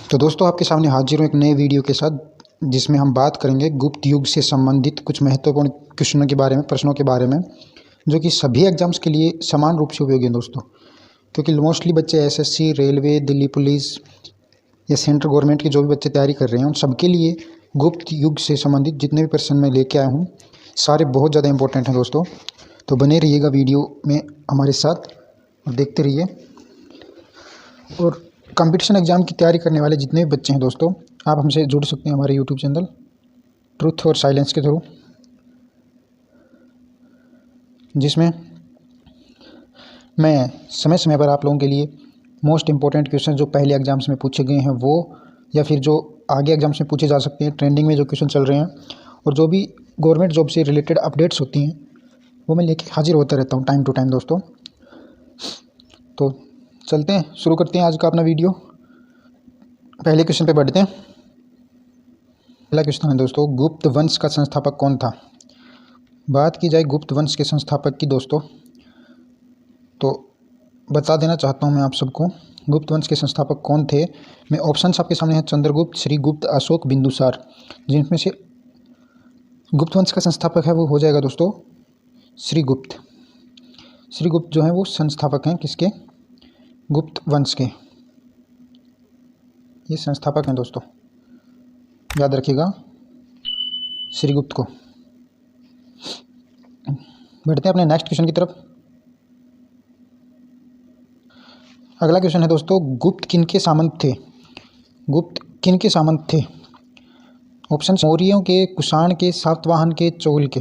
तो दोस्तों आपके सामने हाजिर हूँ एक नए वीडियो के साथ, जिसमें हम बात करेंगे गुप्त युग से संबंधित कुछ महत्वपूर्ण क्वेश्चनों के बारे में, प्रश्नों के बारे में, जो कि सभी एग्जाम्स के लिए समान रूप से उपयोगी हैं दोस्तों। क्योंकि मोस्टली बच्चे एसएससी, रेलवे, दिल्ली पुलिस या सेंट्रल गवर्नमेंट के जो भी बच्चे तैयारी कर रहे हैं, उन सबके लिए गुप्त युग से संबंधित जितने भी प्रश्न मैं लेके आया हूँ, सारे बहुत ज़्यादा इंपॉर्टेंट हैं दोस्तों। तो बने रहिएगा वीडियो में हमारे साथ और देखते रहिए। और कंपटीशन एग्ज़ाम की तैयारी करने वाले जितने भी बच्चे हैं दोस्तों, आप हमसे जुड़ सकते हैं हमारे यूट्यूब चैनल ट्रुथ और साइलेंस के थ्रू, जिसमें मैं समय समय पर आप लोगों के लिए मोस्ट इम्पोर्टेंट क्वेश्चन जो पहले एग्जाम्स में पूछे गए हैं वो, या फिर जो आगे एग्जाम्स में पूछे जा सकते हैं, ट्रेंडिंग में जो क्वेश्चन चल रहे हैं, और जो भी गवर्नमेंट जॉब से रिलेटेड अपडेट्स होती हैं, वो मैं लेके हाजिर होता रहता हूँ टाइम टू टाइम दोस्तों। तो चलते हैं, शुरू करते हैं आज का अपना वीडियो। पहले क्वेश्चन पे बढ़ते हैं। पहला क्वेश्चन है दोस्तों, गुप्त वंश का संस्थापक कौन था? बात की जाए गुप्त वंश के संस्थापक की दोस्तों, तो बता देना चाहता हूं मैं आप सबको गुप्त वंश के संस्थापक कौन थे। मैं ऑप्शंस आपके सामने हैं: चंद्रगुप्त, श्रीगुप्त, अशोक, बिंदुसार। जिनमें से गुप्त वंश का संस्थापक है वो हो जाएगा दोस्तों श्रीगुप्त। श्रीगुप्त जो है वो संस्थापक हैं किसके? गुप्त वंश के। ये संस्थापक हैं दोस्तों, याद रखिएगा श्रीगुप्त को। बढ़ते हैं अपने नेक्स्ट क्वेश्चन की तरफ। अगला क्वेश्चन है दोस्तों, गुप्त किन के सामंत थे? गुप्त किन के सामंत थे? ऑप्शन: मौर्यों के, कुषाण के, सातवाहन के, चोल के।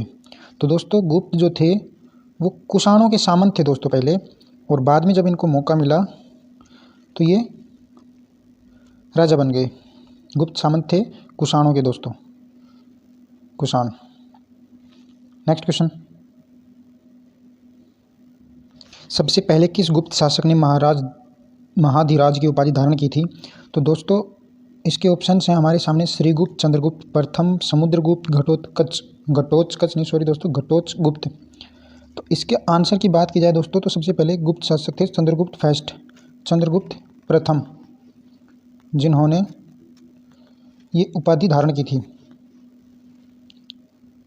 तो दोस्तों गुप्त जो थे वो कुषाणों के सामंत थे दोस्तों पहले, और बाद में जब इनको मौका मिला तो ये राजा बन गए। गुप्त सामंत थे कुषाणों के दोस्तों, कुषाण। नेक्स्ट क्वेश्चन, सबसे पहले किस गुप्त शासक ने महाधिराज की उपाधि धारण की थी? तो दोस्तों इसके ऑप्शंस हैं हमारे सामने: श्रीगुप्त, चंद्रगुप्त प्रथम, समुद्रगुप्त, घटोत्कच। तो इसके आंसर की बात की जाए दोस्तों, तो सबसे पहले गुप्त शासक थे चंद्रगुप्त फर्स्ट, चंद्रगुप्त प्रथम, जिन्होंने ये उपाधि धारण की थी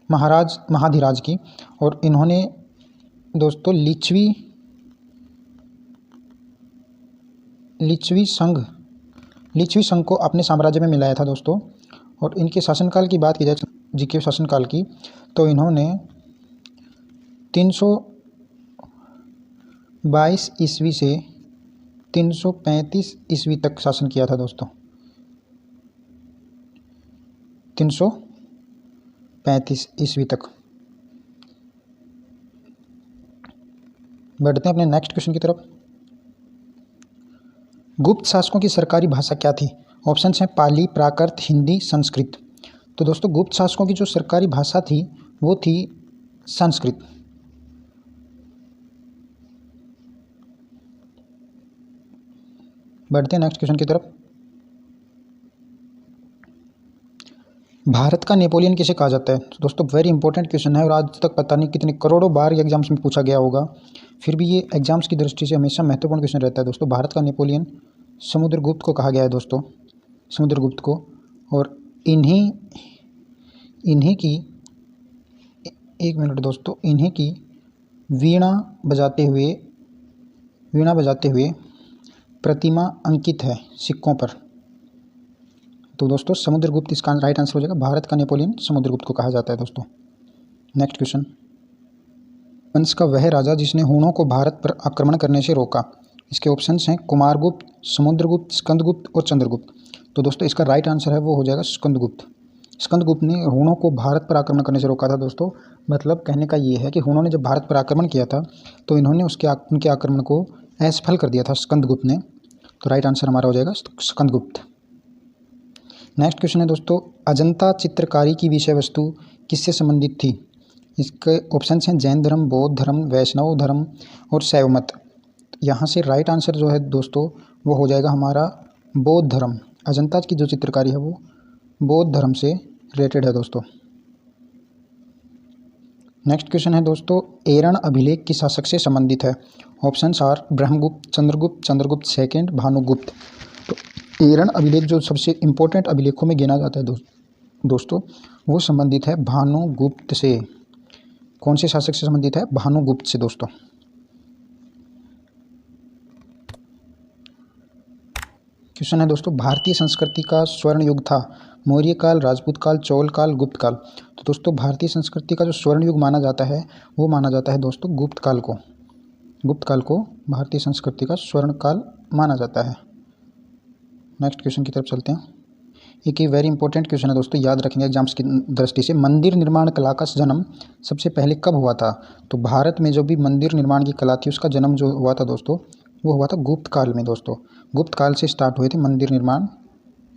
महाधिराज की। और इन्होंने दोस्तों लिच्छवी संघ को अपने साम्राज्य में मिलाया था दोस्तों। और इनके शासनकाल की बात की जाए जी के शासनकाल की, तो इन्होंने 322 ईस्वी से 335 ईस्वी तक शासन किया था दोस्तों। 335 ईस्वी तक। बढ़ते हैं अपने नेक्स्ट क्वेश्चन की तरफ। गुप्त शासकों की सरकारी भाषा क्या थी? ऑप्शंस हैं: पाली, प्राकृत, हिंदी, संस्कृत। तो दोस्तों गुप्त शासकों की जो सरकारी भाषा थी वो थी संस्कृत। बढ़ते हैं नेक्स्ट क्वेश्चन की तरफ। भारत का नेपोलियन किसे कहा जाता है? तो दोस्तों वेरी इंपॉर्टेंट क्वेश्चन है, और आज तक पता नहीं कितने करोड़ों बार एग्जाम्स में पूछा गया होगा, फिर भी ये एग्जाम्स की दृष्टि से हमेशा महत्वपूर्ण क्वेश्चन रहता है दोस्तों। भारत का नेपोलियन समुद्रगुप्त को कहा गया है दोस्तों, समुद्रगुप्त को। और इन्हीं की एक मिनट दोस्तों, इन्हीं की वीणा बजाते हुए प्रतिमा अंकित है सिक्कों पर। तो दोस्तों समुद्रगुप्त इसका राइट आंसर हो जाएगा। भारत का नेपोलियन समुद्रगुप्त को कहा जाता है दोस्तों। नेक्स्ट क्वेश्चन, वंश का वह राजा जिसने हूणों को भारत पर आक्रमण करने से रोका। इसके ऑप्शंस हैं: कुमारगुप्त, समुद्रगुप्त, स्कंदगुप्त और चंद्रगुप्त। तो दोस्तों इसका राइट आंसर है वो हो जाएगा स्कंदगुप्त। स्कंदगुप्त ने हूणों को भारत पर आक्रमण करने से रोका था दोस्तों। मतलब कहने का ये है कि हूणों ने जब भारत पर आक्रमण किया था तो इन्होंने उनके आक्रमण को असफल कर दिया था स्कंदगुप्त ने। तो राइट आंसर हमारा हो जाएगा स्कंदगुप्त। नेक्स्ट क्वेश्चन है दोस्तों, अजंता चित्रकारी की विषय वस्तु किससे संबंधित थी? इसके ऑप्शंस हैं: जैन धर्म, बौद्ध धर्म, वैष्णव धर्म और शैव मत। यहाँ से राइट आंसर जो है दोस्तों वो हो जाएगा हमारा बौद्ध धर्म। अजंता की जो चित्रकारी है वो बौद्ध धर्म से रिलेटेड है दोस्तों। नेक्स्ट क्वेश्चन है दोस्तों, एरण अभिलेख किस शासक से संबंधित है? Options are Brahmagupta, Chandragupta second, Bhanugupta. तो एरन अभिलेख जो सबसे इम्पोर्टेंट अभिलेखों में गिना जाता है दोस्तों, वो संबंधित है भानुगुप्त से। कौन से शासक से संबंधित है? भानुगुप्त से दोस्तों। क्वेश्चन है दोस्तों, भारतीय संस्कृति का स्वर्ण युग था मौर्य काल, राजपूत काल, चोल काल, गुप्त काल। तो दोस्तों भारतीय संस्कृति का जो स्वर्ण युग माना जाता है वो माना जाता है दोस्तों गुप्त काल को। गुप्त काल को भारतीय संस्कृति का स्वर्ण काल माना जाता है। नेक्स्ट क्वेश्चन की तरफ चलते हैं। एक वेरी इंपॉर्टेंट क्वेश्चन है दोस्तों, याद रखेंगे एग्जाम्स की दृष्टि से। मंदिर निर्माण कला का जन्म सबसे पहले कब हुआ था? तो भारत में जो भी मंदिर निर्माण की कला थी उसका जन्म जो हुआ था दोस्तों वो हुआ था गुप्त काल में दोस्तों। गुप्त काल से स्टार्ट हुए थे मंदिर निर्माण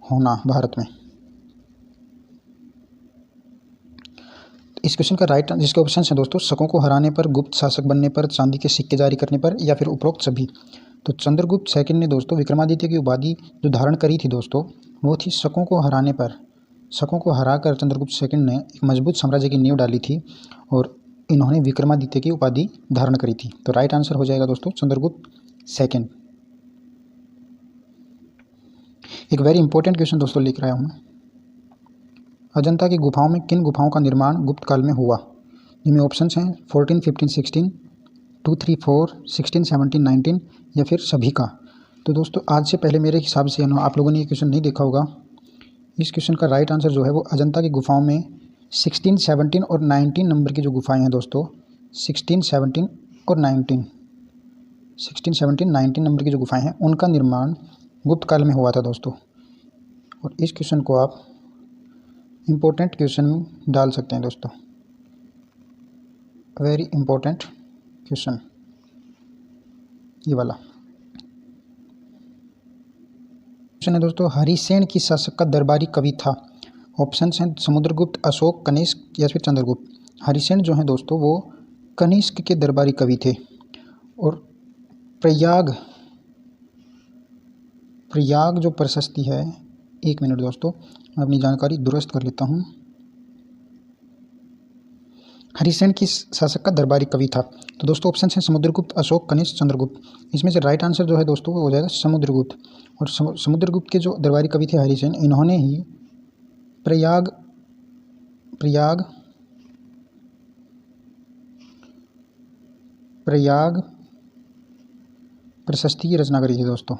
होना भारत में। इस क्वेश्चन का राइट जिसके ऑप्शन है दोस्तों, शकों को हराने पर, गुप्त शासक बनने पर, चांदी के सिक्के जारी करने पर, या फिर उपरोक्त सभी। तो चंद्रगुप्त सेकंड ने दोस्तों विक्रमादित्य की उपाधि जो धारण करी थी दोस्तों वो थी शकों को हराने पर। शकों को हराकर चंद्रगुप्त सेकंड ने एक मजबूत साम्राज्य की नींव डाली थी और इन्होंने विक्रमादित्य की उपाधि धारण करी थी। तो राइट आंसर हो जाएगा दोस्तों चंद्रगुप्त सेकंड। एक वेरी इंपॉर्टेंट क्वेश्चन दोस्तों लिख रहा हूँ मैं। अजंता की गुफाओं में किन गुफाओं का निर्माण गुप्त काल में हुआ? जिनमें ऑप्शंस हैं 14, 15, 16, 2, 3, 4, 16, 17, 19 या फिर सभी का। तो दोस्तों आज से पहले मेरे हिसाब से आप लोगों ने ये क्वेश्चन नहीं देखा होगा। इस क्वेश्चन का राइट आंसर जो है वो अजंता की गुफाओं में 16, 17 और 19 नंबर की जो गुफाएं हैं दोस्तों, 16, 17 और 19, 16, 17, 19 नंबर की जो गुफाएं हैं उनका निर्माण गुप्त काल में हुआ था दोस्तों। और इस क्वेश्चन को आप इम्पोर्टेंट क्वेश्चन में डाल सकते हैं दोस्तों, वेरी इंपॉर्टेंट क्वेश्चन ये वाला क्वेश्चन है दोस्तों। हरिसेन किस शासक का दरबारी कवि था? ऑप्शंस हैं समुद्रगुप्त, अशोक, कनिष्क या फिर चंद्रगुप्त। हरिसेन जो है दोस्तों वो कनिष्क के दरबारी कवि थे। और प्रयाग जो प्रशस्ति है, एक मिनट दोस्तों मैं अपनी जानकारी दुरुस्त कर लेता हूँ। हरिसेन किस शासक का दरबारी कवि था? तो दोस्तों ऑप्शन हैं समुद्रगुप्त, अशोक, कनिष्क, चंद्रगुप्त। इसमें से राइट आंसर जो है दोस्तों वो हो जाएगा समुद्रगुप्त। और समुद्रगुप्त के जो दरबारी कवि थे हरिसेन, इन्होंने ही प्रयाग प्रशस्ति की रचना करी थी दोस्तों।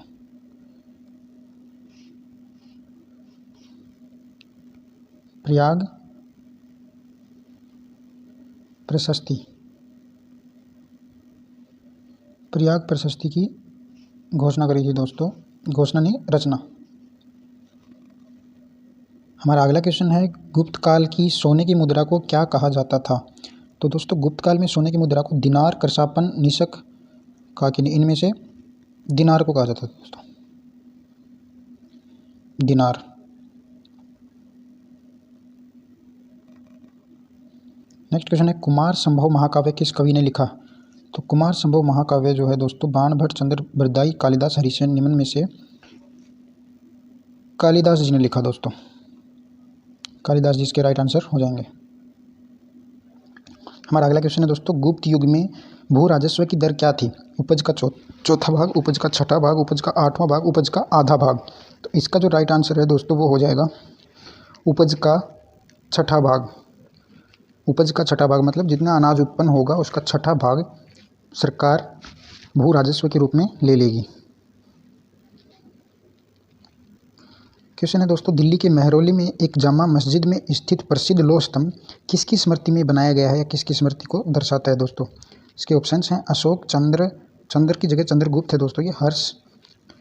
प्रयाग प्रशस्ति की घोषणा करी थी दोस्तों, घोषणा नहीं रचना। हमारा अगला क्वेश्चन है गुप्त काल की सोने की मुद्रा को क्या कहा जाता था? तो दोस्तों गुप्त काल में सोने की मुद्रा को दिनार, करसापन, निशक कहा कि इनमें से दिनार को कहा जाता था दोस्तों, दिनार। नेक्स्ट क्वेश्चन है कुमार संभव महाकाव्य किस कवि ने लिखा? तो कुमार संभव महाकाव्य जो है दोस्तों बाणभट्ट, चंद्र बरदाई, कालिदास, हरिसेन निम्न में से कालिदास जी ने लिखा दोस्तों। कालिदास जी इसके राइट आंसर हो जाएंगे। हमारा अगला क्वेश्चन है दोस्तों गुप्त युग में भू राजस्व की दर क्या थी? उपज का चौथा भाग, उपज का छठा भाग, उपज का आठवां भाग, उपज का आधा भाग। तो इसका जो राइट आंसर है दोस्तों वो हो जाएगा उपज का छठा भाग। उपज का छठा भाग मतलब जितना अनाज उत्पन्न होगा उसका छठा भाग सरकार भू राजस्व के रूप में ले लेगी। क्वेश्चन है दोस्तों दिल्ली के मेहरौली में एक जामा मस्जिद में स्थित प्रसिद्ध लौह स्तंभ किसकी स्मृति में बनाया गया है या किसकी स्मृति को दर्शाता है दोस्तों? इसके ऑप्शंस हैं अशोक, चंद्र की जगह चंद्रगुप्त है दोस्तों, ये हर्ष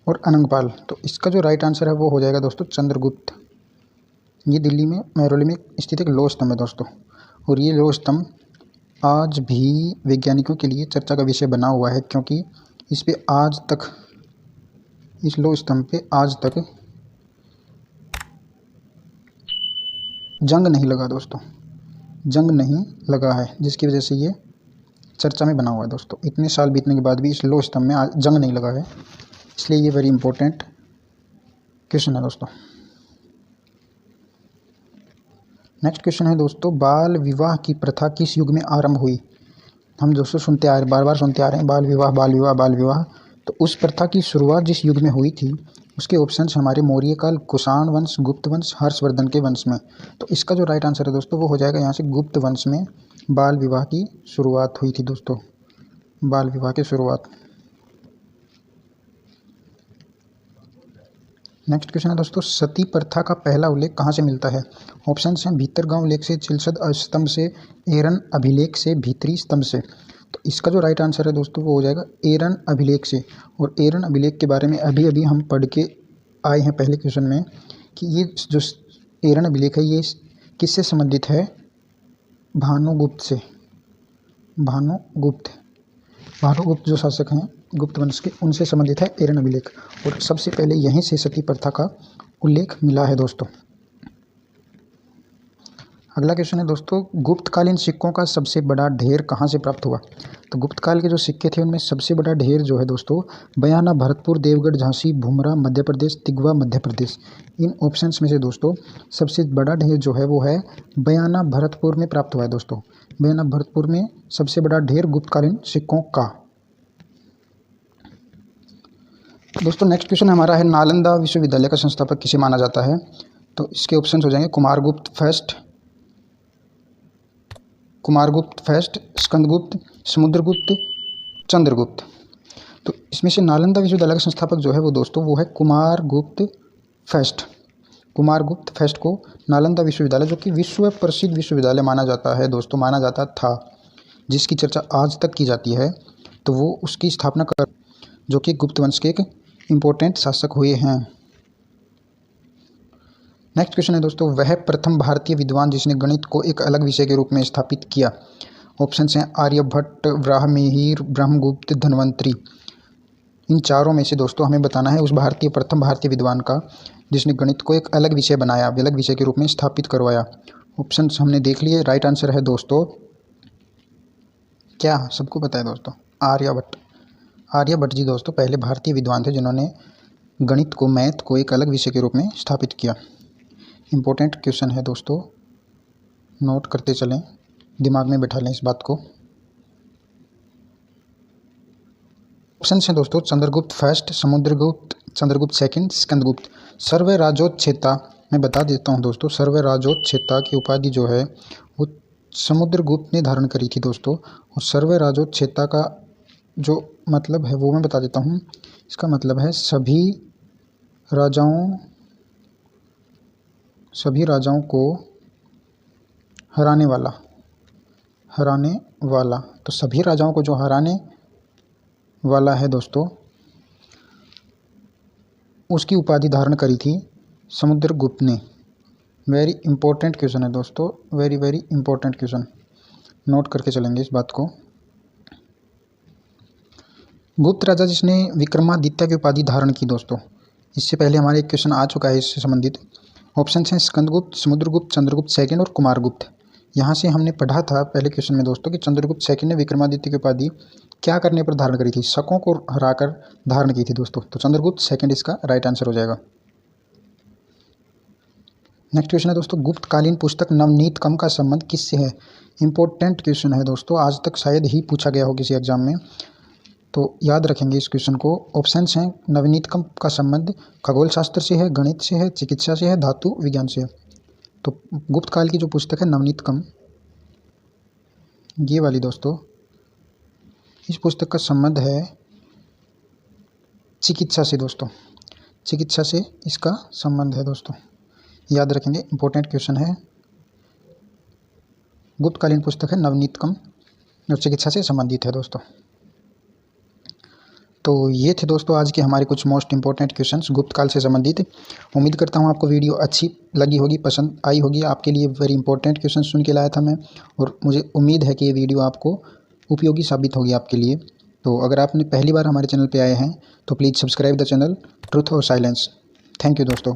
और अनंगपाल। तो इसका जो राइट आंसर है वो हो जाएगा दोस्तों चंद्रगुप्त। ये दिल्ली में मेहरौली में स्थित एक लौह स्तंभ है दोस्तों, और ये लौह स्तंभ आज भी वैज्ञानिकों के लिए चर्चा का विषय बना हुआ है, क्योंकि इस पे आज तक, इस लौह स्तंभ पे आज तक जंग नहीं लगा दोस्तों, जंग नहीं लगा है, जिसकी वजह से ये चर्चा में बना हुआ है दोस्तों। इतने साल बीतने के बाद भी इस लौह स्तंभ में जंग नहीं लगा है, इसलिए ये वेरी इंपॉर्टेंट क्वेश्चन है दोस्तों। नेक्स्ट क्वेश्चन है दोस्तों बाल विवाह की प्रथा किस युग में आरंभ हुई? हम दोस्तों सुनते आ रहे, बार बार सुनते आ रहे हैं बाल विवाह, बाल विवाह, बाल विवाह। तो उस प्रथा की शुरुआत जिस युग में हुई थी उसके ऑप्शंस हमारे मौर्य काल, कुषाण वंश, गुप्त वंश, हर्षवर्धन के वंश में। तो इसका जो राइट आंसर है दोस्तों वो हो जाएगा यहाँ से गुप्त वंश में बाल विवाह की शुरुआत हुई थी दोस्तों, बाल विवाह की शुरुआत। नेक्स्ट क्वेश्चन है दोस्तों, सती प्रथा का पहला उल्लेख कहाँ से मिलता है? ऑप्शन हैं भीतरगांव लेख से, चिलसद स्तंभ से, एरन अभिलेख से, भीतरी स्तंभ से। तो इसका जो राइट आंसर है दोस्तों वो हो जाएगा एरन अभिलेख से। और एरन अभिलेख के बारे में अभी अभी हम पढ़ के आए हैं पहले क्वेश्चन में कि ये जो एरन अभिलेख है ये किससे संबंधित है? भानुगुप्त से। भानुगुप्त जो शासक हैं गुप्त वंश के, उनसे संबंधित है एरन अभिलेख। और सबसे पहले यहीं से सती प्रथा का उल्लेख मिला है दोस्तों। अगला क्वेश्चन है दोस्तों, गुप्तकालीन सिक्कों का सबसे बड़ा ढेर कहाँ से प्राप्त हुआ? तो गुप्त काल के जो सिक्के थे उनमें सबसे बड़ा ढेर जो है दोस्तों बयाना, भरतपुर, देवगढ़, झांसी, भूमरा मध्य प्रदेश, तिगवा मध्य प्रदेश। इन ऑप्शंस में से दोस्तों सबसे बड़ा ढेर जो है वो है बयाना, भरतपुर में प्राप्त हुआ है दोस्तों। बयाना, भरतपुर में सबसे बड़ा ढेर गुप्तकालीन सिक्कों का। दोस्तों नेक्स्ट क्वेश्चन हमारा है, नालंदा विश्वविद्यालय का संस्थापक किसे माना जाता है? तो इसके ऑप्शंस हो जाएंगे कुमारगुप्त फर्स्ट, स्कंदगुप्त, समुद्रगुप्त, चंद्रगुप्त। तो इसमें से नालंदा विश्वविद्यालय का संस्थापक जो है वो दोस्तों वो है कुमारगुप्त फर्स्ट को नालंदा विश्वविद्यालय, जो कि विश्व प्रसिद्ध विश्वविद्यालय माना जाता है दोस्तों, माना जाता था, जिसकी चर्चा आज तक की जाती है। तो वो उसकी स्थापना कर जो कि गुप्त वंश के एक इम्पोर्टेंट शासक हुए हैं। नेक्स्ट क्वेश्चन है दोस्तों, वह प्रथम भारतीय विद्वान जिसने गणित को एक अलग विषय के रूप में स्थापित किया। ऑप्शन हैं आर्यभट्ट, ब्राह्ममिहिर, ब्रह्मगुप्त, धन्वंतरी। इन चारों में से दोस्तों हमें बताना है उस प्रथम भारतीय विद्वान का जिसने गणित को एक अलग विषय बनाया, अलग विषय के रूप में स्थापित करवाया। ऑप्शन हमने देख लिए, राइट आंसर है दोस्तों क्या सबको पता है दोस्तों? आर्यभट्ट जी दोस्तों पहले भारतीय विद्वान थे जिन्होंने गणित को, मैथ को एक अलग विषय के रूप में स्थापित किया। इम्पोर्टेंट क्वेश्चन है दोस्तों, नोट करते चलें, दिमाग में बैठा लें इस बात को। ऑप्शन हैं दोस्तों चंद्रगुप्त फर्स्ट, चंद्रगुप्त सेकंड, स्कंदगुप्त। सर्वराजोत्सेता मैं बता देता हूं दोस्तों, सर्वराजोत्सेता की उपाधि जो है वो समुद्रगुप्त ने धारण करी थी दोस्तों। और सर्वराजोत्सेता का जो मतलब है वो मैं बता देता हूं। इसका मतलब है सभी राजाओं को हराने वाला। तो सभी राजाओं को जो हराने वाला है दोस्तों उसकी उपाधि धारण करी थी समुद्रगुप्त ने। वेरी इंपॉर्टेंट क्वेश्चन है दोस्तों, very very important question, note करके चलेंगे इस बात को। गुप्त राजा जिसने विक्रमादित्य की उपाधि धारण की दोस्तों, इससे पहले हमारे एक क्वेश्चन आ चुका है इससे संबंधित। ऑप्शन हैं स्कंदगुप्त, समुद्रगुप्त, चंद्रगुप्त सेकंड और कुमारगुप्त। यहाँ से हमने पढ़ा था पहले क्वेश्चन में दोस्तों कि चंद्रगुप्त सेकंड ने विक्रमादित्य की उपाधि क्या करने पर धारण करी थी? शकों को हराकर धारण की थी दोस्तों। तो चंद्रगुप्त सेकंड इसका राइट आंसर हो जाएगा। नेक्स्ट क्वेश्चन है दोस्तों, गुप्तकालीन पुस्तक नवनीतकम का संबंध किससे है? इंपॉर्टेंट क्वेश्चन है दोस्तों, आज तक शायद ही पूछा गया हो किसी एग्जाम में, तो याद रखेंगे इस क्वेश्चन को। ऑप्शंस हैं नवनीतकम का संबंध खगोल शास्त्र से है, गणित से है, चिकित्सा से है, धातु विज्ञान से है। तो गुप्त काल की जो पुस्तक है नवनीतकम, ये वाली दोस्तों, इस पुस्तक का संबंध है चिकित्सा से दोस्तों, चिकित्सा से इसका संबंध है दोस्तों, याद रखेंगे, इंपॉर्टेंट क्वेश्चन है। गुप्तकालीन पुस्तक है नवनीतकम और चिकित्सा से संबंधित है दोस्तों। तो ये थे दोस्तों आज के हमारे कुछ मोस्ट इंपॉर्टेंट क्वेश्चंस गुप्त काल से संबंधित। उम्मीद करता हूँ आपको वीडियो अच्छी लगी होगी, पसंद आई होगी। आपके लिए वेरी इंपॉर्टेंट क्वेश्चन सुन के लाया था मैं, और मुझे उम्मीद है कि ये वीडियो आपको उपयोगी साबित होगी आपके लिए। तो अगर आपने पहली बार हमारे चैनल पर आए हैं तो please subscribe the channel truth और साइलेंस। थैंक यू दोस्तों।